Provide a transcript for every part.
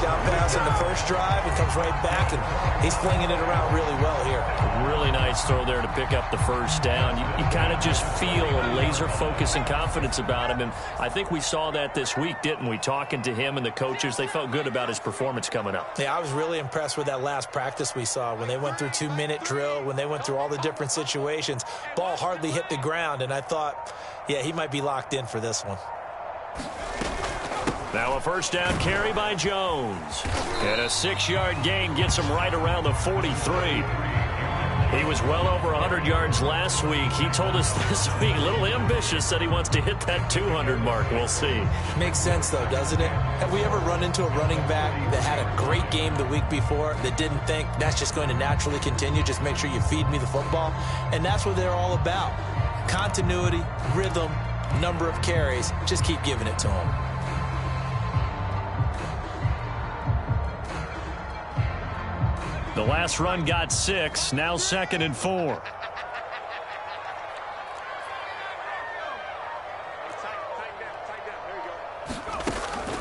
touchdown pass in the first drive and comes right back, and he's flinging it around really well here. Really nice throw there to pick up the first down. You kind of just feel a laser focus and confidence about him, and I think we saw that this week, didn't we? Talking to him and the coaches, they felt good about his performance coming up. Yeah, I was really impressed with that last practice we saw when they went through 2-minute drill, when they went through all the different situations. Ball hardly hit the ground, and I thought, yeah, he might be locked in for this one. Now a first down carry by Jones. And a 6-yard gain gets him right around the 43. He was well over 100 yards last week. He told us this week, a little ambitious, that he wants to hit that 200 mark. We'll see. Makes sense, though, doesn't it? Have we ever run into a running back that had a great game the week before that didn't think that's just going to naturally continue? Just make sure you feed me the football. And that's what they're all about. Continuity, rhythm, number of carries. Just keep giving it to them. The last run got 6, now 2nd and 4.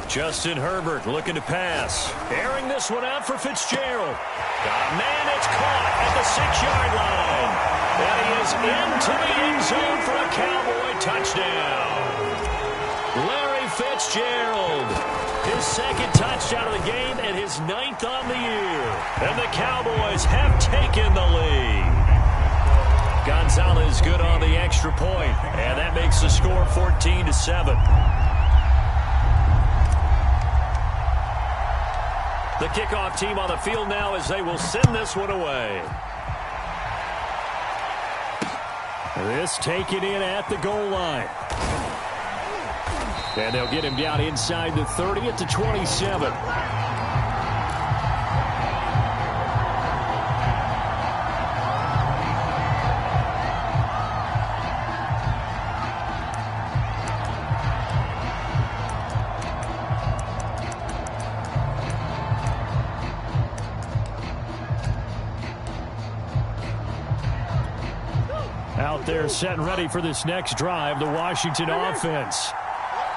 Justin Herbert looking to pass. Airing this one out for Fitzgerald. Got a man, it's caught at the 6-yard line. And he is into the end zone for a Cowboy touchdown. Larry Fitzgerald. His 2nd touchdown of the game and his 9th on the year. And the Cowboys have taken the lead. Gonzalez good on the extra point. And that makes the score 14-7. The kickoff team on the field now as they will send this one away. This taken in at the goal line. And they'll get him down inside the 30 at the 27. Out there set and ready for this next drive, the Washington offense.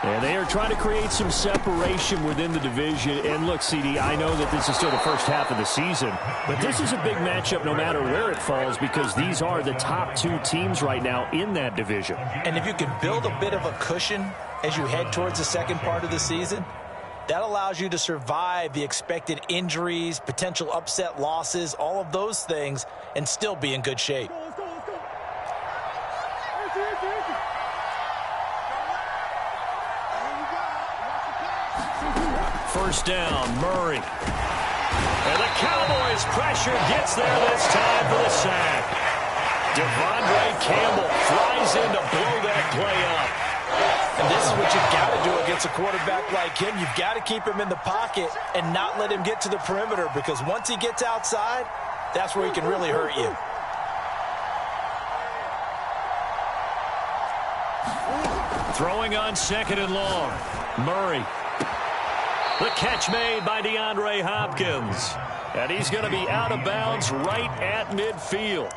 And they are trying to create some separation within the division. And look, CD, I know that this is still the first half of the season, but this is a big matchup no matter where it falls because these are the top 2 teams right now in that division. And if you can build a bit of a cushion as you head towards the second part of the season, that allows you to survive the expected injuries, potential upset losses, all of those things, and still be in good shape. First down, Murray. And the Cowboys' pressure gets there this time for the sack. Devondre Campbell flies in to blow that play up. And this is what you've got to do against a quarterback like him. You've got to keep him in the pocket and not let him get to the perimeter, because once he gets outside, that's where he can really hurt you. Throwing on 2nd and long. Murray. The catch made by DeAndre Hopkins. And he's going to be out of bounds right at midfield.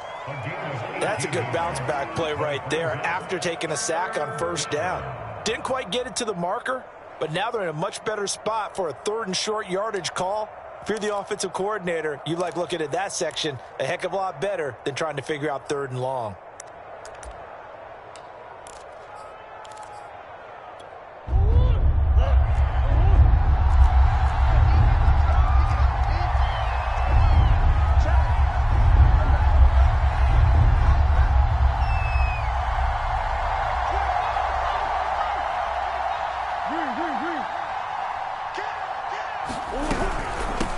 That's a good bounce-back play right there after taking a sack on first down. Didn't quite get it to the marker, but now they're in a much better spot for a 3rd and short yardage call. If you're the offensive coordinator, you like looking at that section a heck of a lot better than trying to figure out 3rd and long.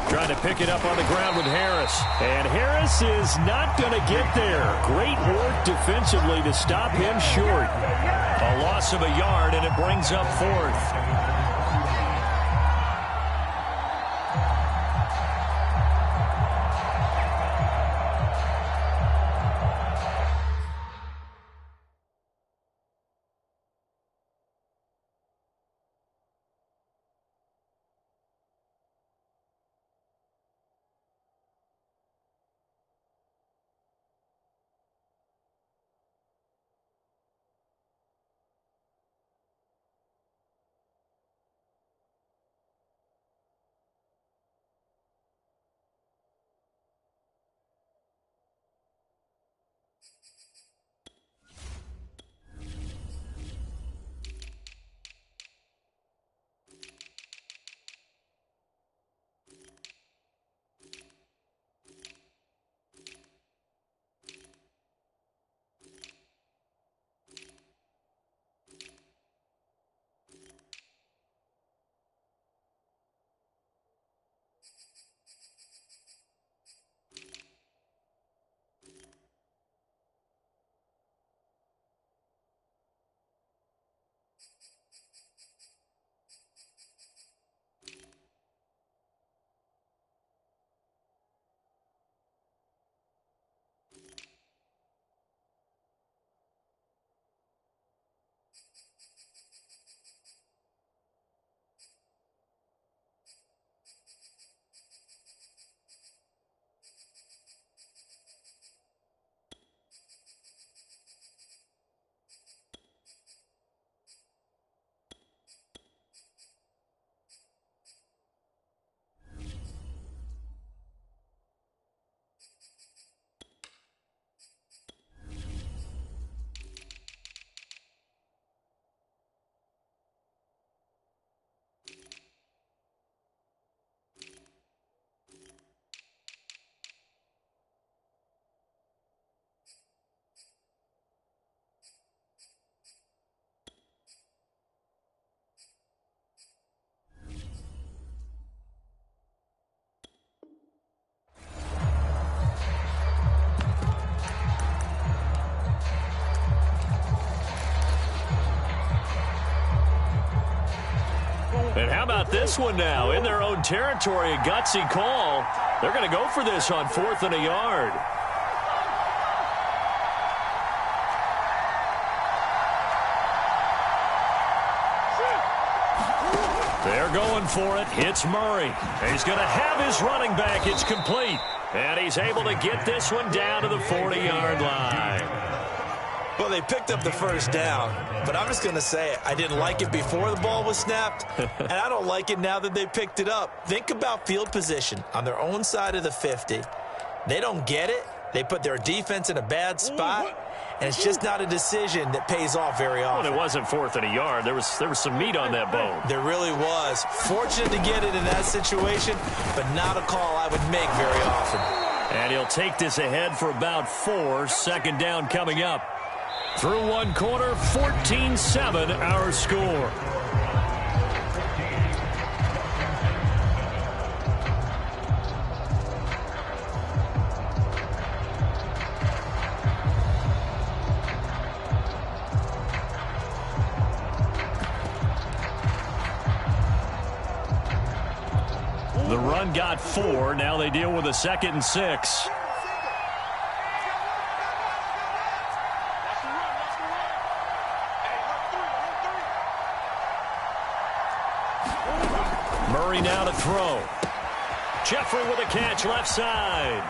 Trying to pick it up on the ground with Harris. And Harris is not going to get there. Great work defensively to stop him short. A loss of a yard, and it brings up 4th. And how about this one now? In their own territory, a gutsy call. They're going to go for this on 4th and a yard. They're going for it. It's Murray. He's going to have his running back. It's complete. And he's able to get this one down to the 40-yard line. Well, they picked up the first down, but I'm just going to say I didn't like it before the ball was snapped, and I don't like it now that they picked it up. Think about field position on their own side of the 50. They don't get it. They put their defense in a bad spot, and it's just not a decision that pays off very often. Well, it wasn't 4th and a yard. There was some meat on that bone. There really was. Fortunate to get it in that situation, but not a call I would make very often. And he'll take this ahead for about 4. Second down coming up. Through one quarter, 14-7 our score. The run got 4. Now they deal with a 2nd and 6. Murray now to throw. Jeffrey with a catch left side.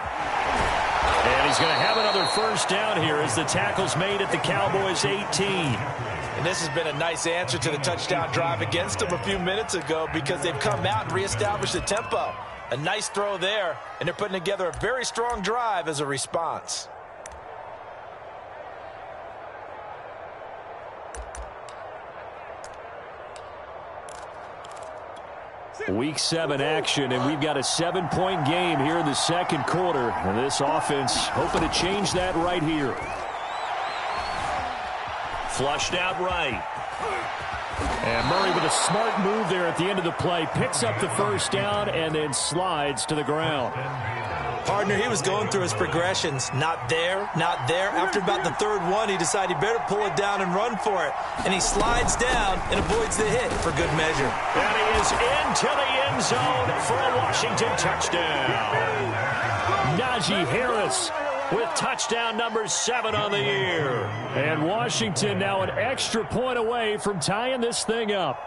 And he's going to have another first down here as the tackle's made at the Cowboys' 18. And this has been a nice answer to the touchdown drive against them a few minutes ago because they've come out and reestablished the tempo. A nice throw there, and they're putting together a very strong drive as a response. Week 7 action, and we've got a 7-point game here in the second quarter. And this offense hoping to change that right here. Flushed out right. And Murray with a smart move there at the end of the play. Picks up the first down and then slides to the ground. Partner, he was going through his progressions. Not there, not there. After about the third one, he decided he better pull it down and run for it. And he slides down and avoids the hit for good measure. And he is into the end zone for a Washington touchdown. Najee Harris with touchdown number 7 on the year. And Washington now an extra point away from tying this thing up.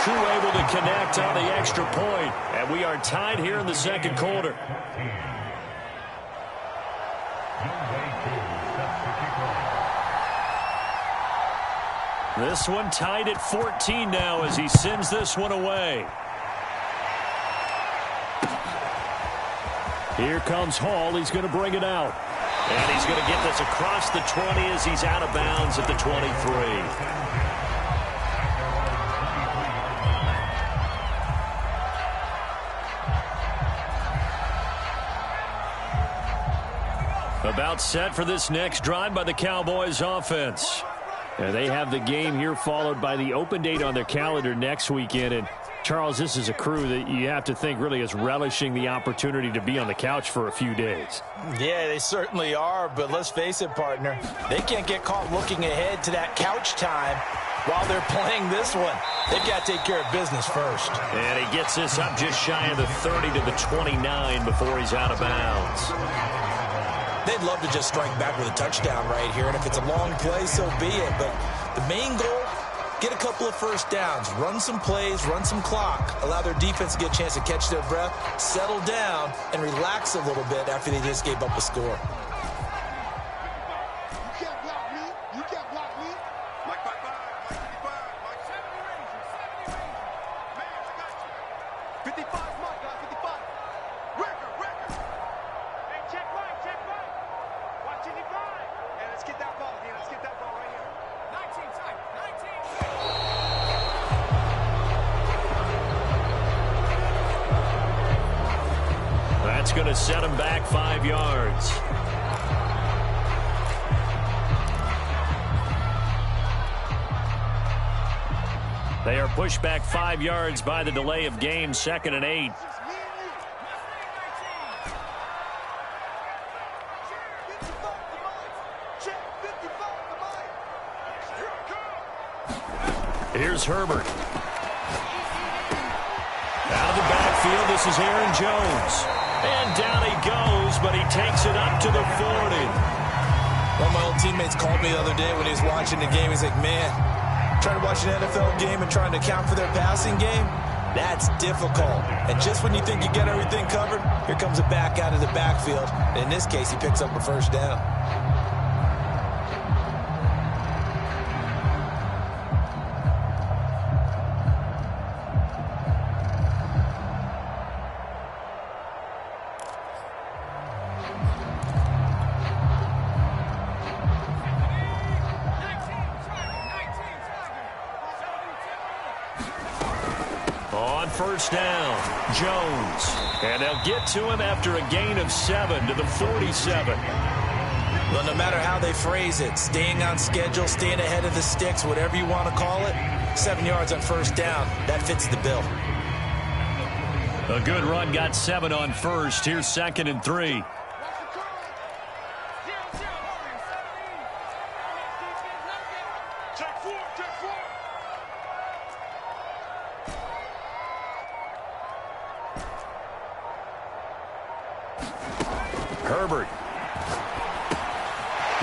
Crew able to connect on the extra point, and we are tied here in the second quarter. This one tied at 14 now as he sends this one away. Here comes Hall. He's going to bring it out. And he's going to get this across the 20 as he's out of bounds at the 23. About set for this next drive by the Cowboys offense. And they have the game here followed by the open date on their calendar next weekend. And Charles, this is a crew that you have to think really is relishing the opportunity to be on the couch for a few days. Yeah, they certainly are, but let's face it, partner. They can't get caught looking ahead to that couch time while they're playing this one. They've got to take care of business first. And he gets this up just shy of the 30 to the 29 before he's out of bounds. They'd love to just strike back with a touchdown right here, and if it's a long play, so be it. But the main goal, get a couple of first downs, run some plays, run some clock, allow their defense to get a chance to catch their breath, settle down, and relax a little bit after they just gave up a score. That's going to set him back 5 yards. They are pushed back 5 yards by the delay of game, 2nd and 8. Here's Herbert. Out of the backfield, this is Aaron Jones. And down he goes, but he takes it up to the 40. One of my old teammates called me the other day when he was watching the game. He's like, man, trying to watch an NFL game and trying to account for their passing game, that's difficult. And just when you think you get everything covered, here comes a back out of the backfield. And in this case, he picks up a first down. On first down, Jones. And they'll get to him after a gain of 7 to the 47. Well, no matter how they phrase it, staying on schedule, staying ahead of the sticks, whatever you want to call it, 7 yards on first down, that fits the bill. A good run got 7 on first. Here's 2nd and 3. Herbert.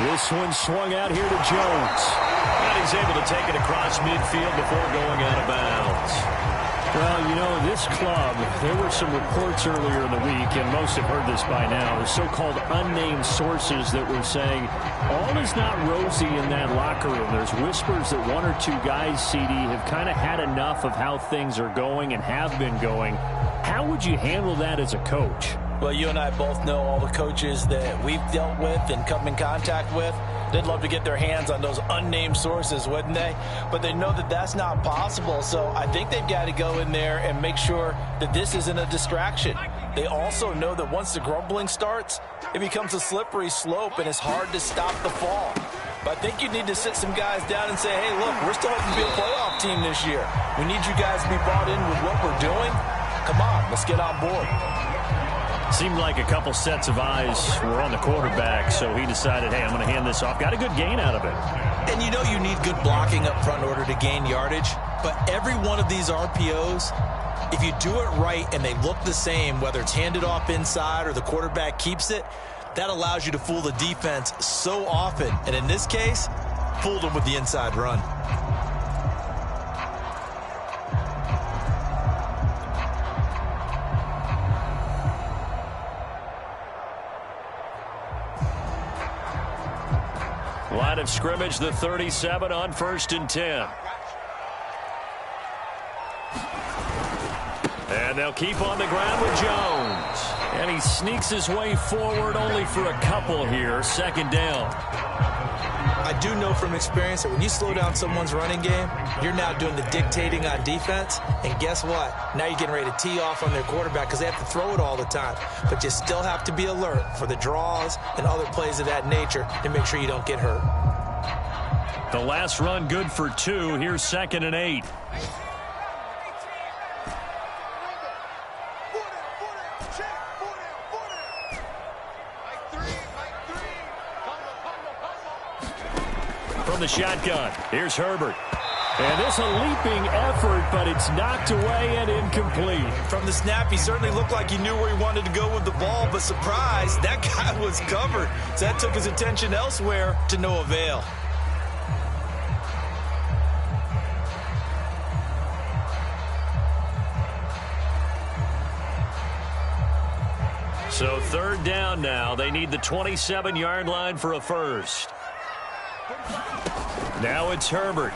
This one swung out here to Jones. And he's able to take it across midfield before going out of bounds. Well, you know, this club, there were some reports earlier in the week, and most have heard this by now, the so-called unnamed sources that were saying all is not rosy in that locker room. There's whispers that 1 or 2 guys, CD, have kind of had enough of how things are going and have been going. How would you handle that as a coach? Well, you and I both know all the coaches that we've dealt with and come in contact with. They'd love to get their hands on those unnamed sources, wouldn't they? But they know that that's not possible, so I think they've got to go in there and make sure that this isn't a distraction. They also know that once the grumbling starts, it becomes a slippery slope, and it's hard to stop the fall. But I think you need to sit some guys down and say, hey, look, we're still hoping to be a playoff team this year. We need you guys to be brought in with what we're doing. Come on, let's get on board. Seemed like a couple sets of eyes were on the quarterback, so he decided, hey, I'm going to hand this off. Got a good gain out of it. And you know you need good blocking up front in order to gain yardage, but every one of these RPOs, if you do it right and they look the same, whether it's handed off inside or the quarterback keeps it, that allows you to fool the defense so often. And in this case, fooled them with the inside run. Line of scrimmage, the 37 on 1st and 10. And they'll keep on the ground with Jones. And he sneaks his way forward only for a couple here. 2nd down. I do know from experience that when you slow down someone's running game, you're now doing the dictating on defense. And guess what? Now you're getting ready to tee off on their quarterback because they have to throw it all the time. But you still have to be alert for the draws and other plays of that nature to make sure you don't get hurt. The last run good for 2. Here's 2nd and 8. From the shotgun, here's Herbert. And this a leaping effort, but it's knocked away and incomplete. From the snap, he certainly looked like he knew where he wanted to go with the ball, but surprise, that guy was covered. So that took his attention elsewhere to no avail. So 3rd down now. They need the 27-yard line for a first. Now it's Herbert.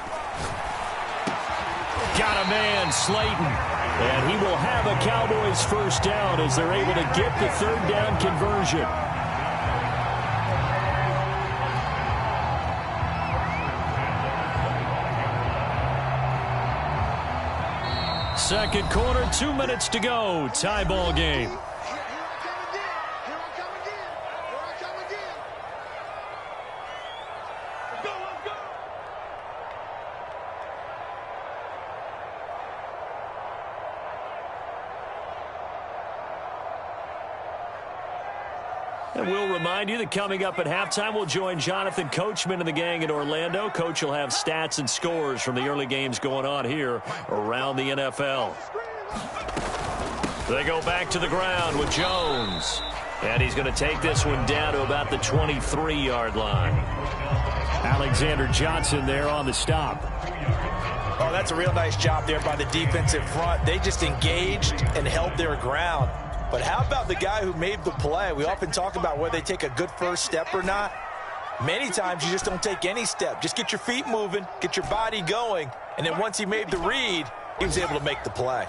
Got a man, Slayton. And he will have a Cowboys first down as they're able to get the 3rd down conversion. Second quarter, 2 minutes to go. Tie ball game. And we'll remind you that coming up at halftime, we'll join Jonathan Coachman and the gang in Orlando. Coach will have stats and scores from the early games going on here around the NFL. They go back to the ground with Jones. And he's going to take this one down to about the 23-yard line. Alexander Johnson there on the stop. Oh, that's a real nice job there by the defensive front. They just engaged and held their ground. But how about the guy who made the play? We often talk about whether they take a good first step or not. Many times you just don't take any step. Just get your feet moving, get your body going, and then once he made the read, he was able to make the play.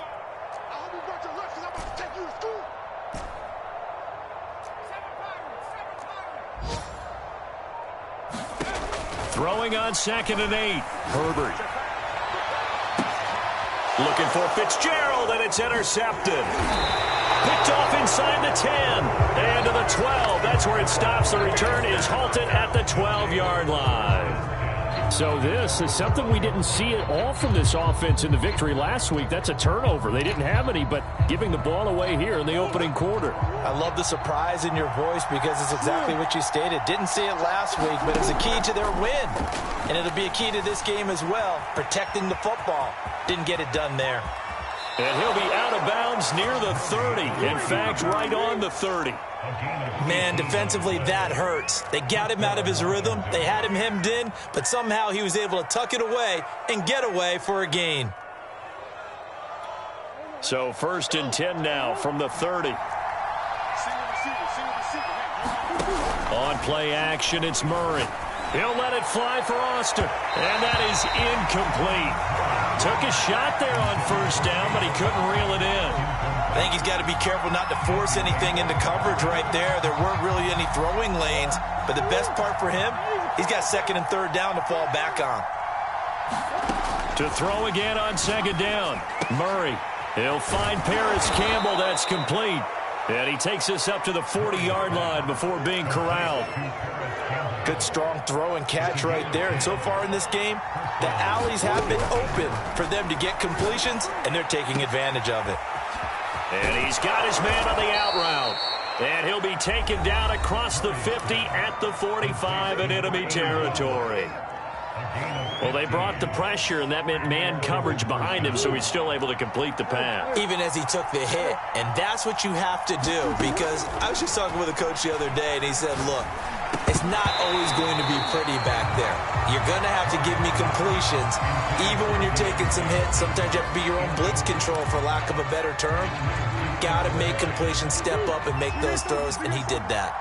Throwing on 2nd and 8. Herbert. Looking for Fitzgerald, and it's intercepted. Picked off inside the 10 and to the 12. That's where it stops. The return is halted at the 12-yard line. So this is something we didn't see at all from this offense in the victory last week. That's a turnover. They didn't have any, but giving the ball away here in the opening quarter. I love the surprise in your voice because it's exactly what you stated. Didn't see it last week, but it's a key to their win. And it'll be a key to this game as well, protecting the football. Didn't get it done there. And he'll be out of bounds near the 30. In fact, right on the 30. Man, defensively, that hurts. They got him out of his rhythm. They had him hemmed in, but somehow he was able to tuck it away and get away for a gain. So 1st and 10 now from the 30. On play action, it's Murray. He'll let it fly for Austin, and that is incomplete. Took a shot there on 1st down, but he couldn't reel it in. I think he's got to be careful not to force anything into coverage right there. There weren't really any throwing lanes, but the best part for him, he's got 2nd and 3rd down to fall back on. To throw again on 2nd down, Murray. He'll find Paris Campbell. That's complete. And he takes us up to the 40-yard line before being corralled. Good, strong throw and catch right there. And so far in this game, the alleys have been open for them to get completions, and they're taking advantage of it. And he's got his man on the out route. And he'll be taken down across the 50 at the 45 in enemy territory. Well, they brought the pressure, and that meant man coverage behind him, so he's still able to complete the pass. Even as he took the hit, and that's what you have to do, because I was just talking with a coach the other day, and he said, look, it's not always going to be pretty back there. You're going to have to give me completions, even when you're taking some hits. Sometimes you have to be your own blitz control, for lack of a better term. Got to make completions, step up, and make those throws, and he did that.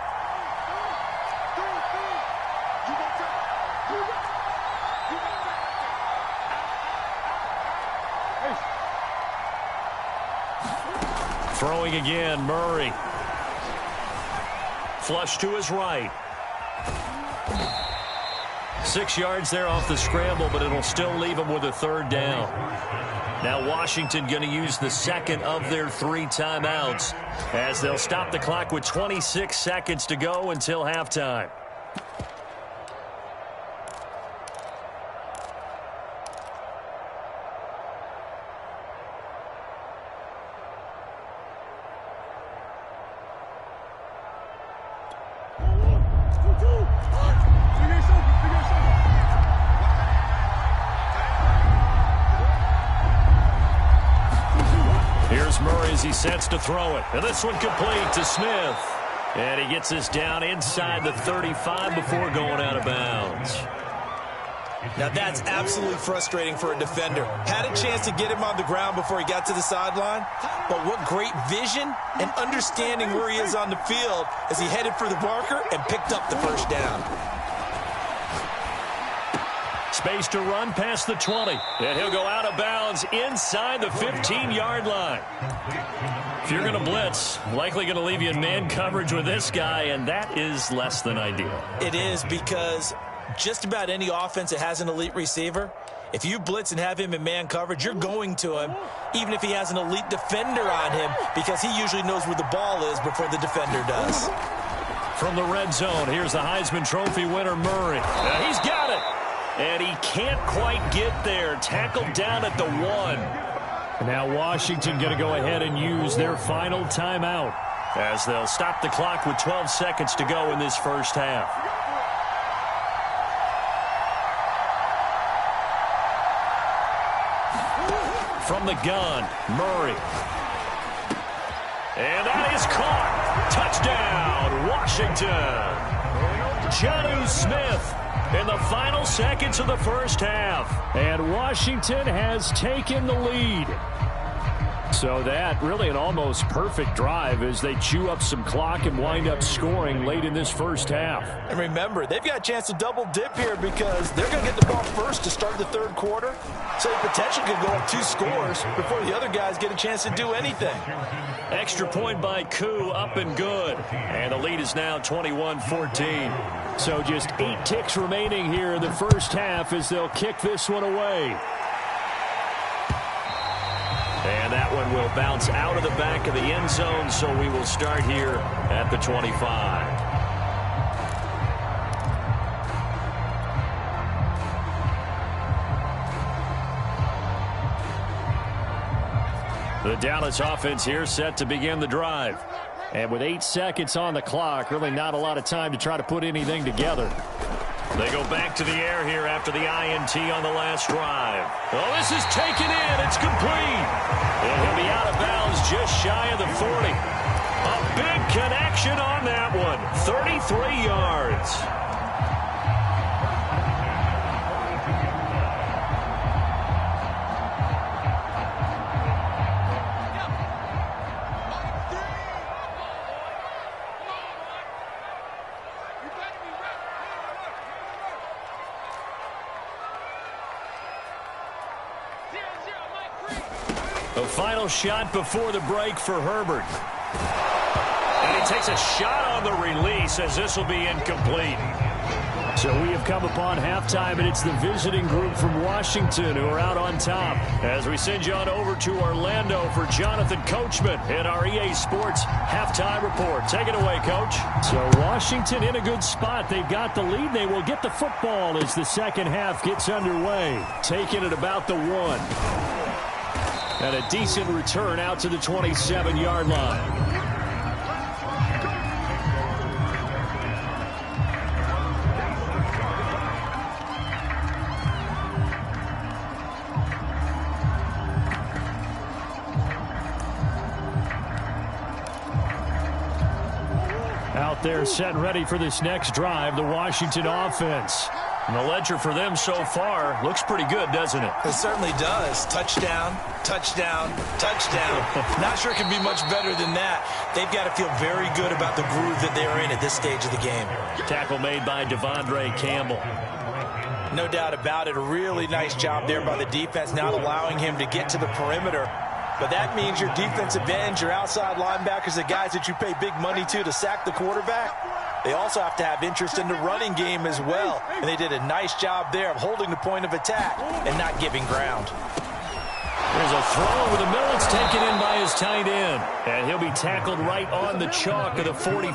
Throwing again, Murray. Flush to his right. 6 yards there off the scramble, but it'll still leave him with a 3rd down. Now Washington going to use the 2nd of their 3 timeouts as they'll stop the clock with 26 seconds to go until halftime. He sets to throw it, and this one complete to Smith. And he gets us down inside the 35 before going out of bounds. Now that's absolutely frustrating for a defender. Had a chance to get him on the ground before he got to the sideline, but what great vision and understanding where he is on the field as he headed for the marker and picked up the 1st down. Space to run past the 20. And he'll go out of bounds inside the 15-yard line. If you're going to blitz, likely going to leave you in man coverage with this guy, and that is less than ideal. It is, because just about any offense that has an elite receiver, if you blitz and have him in man coverage, you're going to him, even if he has an elite defender on him, because he usually knows where the ball is before the defender does. From the red zone, here's the Heisman Trophy winner, Murray. He's got it. And he can't quite get there. Tackled down at the 1. Now Washington going to go ahead and use their final timeout. as they'll stop the clock with 12 seconds to go in this first half. From the gun, Murray. And that is caught. Touchdown, Washington. Jonnu Smith in the final seconds of the first half. And Washington has taken the lead. So that really an almost perfect drive as they chew up some clock and wind up scoring late in this first half. And remember, they've got a chance to double dip here because they're going to get the ball first to start the third quarter. So they potentially could go up 2 scores before the other guys get a chance to do anything. Extra point by Koo, up and good. And the lead is now 21-14. So just 8 ticks remaining here in the first half as they'll kick this one away. And that one will bounce out of the back of the end zone, so we will start here at the 25. The Dallas offense here set to begin the drive. And with 8 seconds on the clock, really not a lot of time to try to put anything together. They go back to the air here after the INT on the last drive. Oh, this is taken in. It's complete. And he'll be out of bounds just shy of the 40. A big connection on that one. 33 yards. The final shot before the break for Herbert. And he takes a shot on the release as this will be incomplete. So we have come upon halftime, and it's the visiting group from Washington who are out on top. As we send you on over to Orlando for Jonathan Coachman in our EA Sports halftime report. Take it away, Coach. So Washington in a good spot. They've got the lead. They will get the football as the second half gets underway. Taking it about the 1. And a decent return out to the 27-yard line. Out there set and ready for this next drive, the Washington offense. And the ledger for them so far looks pretty good, doesn't it? It certainly does. Touchdown, touchdown, touchdown. Not sure it can be much better than that. They've got to feel very good about the groove that they're in at this stage of the game. Tackle made by Devondre Campbell. No doubt about it. A really nice job there by the defense, not allowing him to get to the perimeter. But that means your defensive ends, your outside linebackers, the guys that you pay big money to sack the quarterback, they also have to have interest in the running game as well. And they did a nice job there of holding the point of attack and not giving ground. There's a throw over the middle. It's taken in by his tight end. And he'll be tackled right on the chalk of the 40.